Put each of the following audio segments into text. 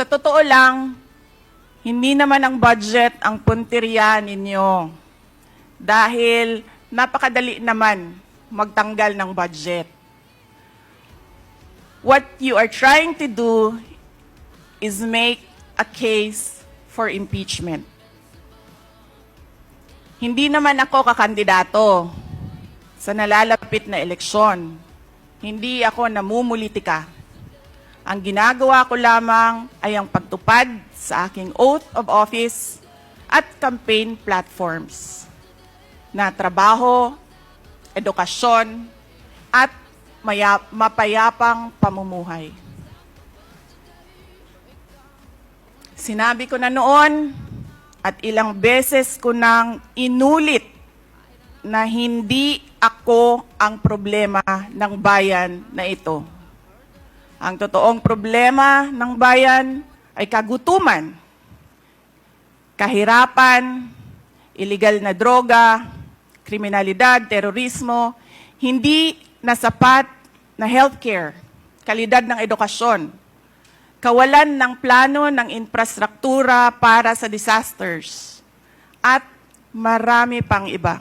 Sa totoo lang, hindi naman ang budget ang punteriya ninyo. Dahil napakadali naman magtanggal ng budget. What you are trying to do is make a case for impeachment. Hindi naman ako kakandidato sa nalalapit na eleksyon. Hindi ako namumulitika. Ang ginagawa ko lamang ay ang pagtupad sa aking oath of office at campaign platforms na trabaho, edukasyon, at mapayapang pamumuhay. Sinabi ko na noon at ilang beses ko nang inulit na hindi ako ang problema ng bayan na ito. Ang totoong problema ng bayan ay kagutuman, kahirapan, illegal na droga, kriminalidad, terorismo, hindi na sapat na healthcare, kalidad ng edukasyon, kawalan ng plano ng infrastruktura para sa disasters, at marami pang iba.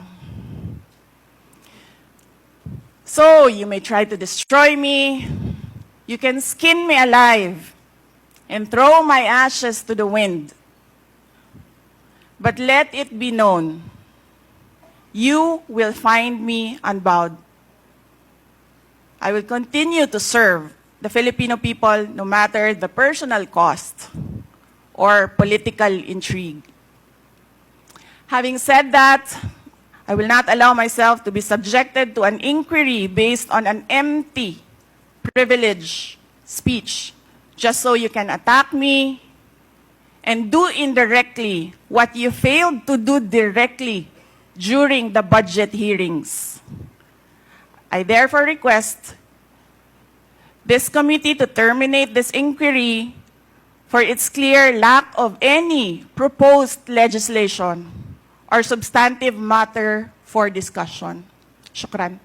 So, you may try to destroy me, you can skin me alive, and throw my ashes to the wind. But let it be known, you will find me unbowed. I will continue to serve the Filipino people no matter the personal cost or political intrigue. Having said that, I will not allow myself to be subjected to an inquiry based on an empty privilege speech just so you can attack me and do indirectly what you failed to do directly during the budget hearings. I therefore request this committee to terminate this inquiry for its clear lack of any proposed legislation or substantive matter for discussion. Shukran.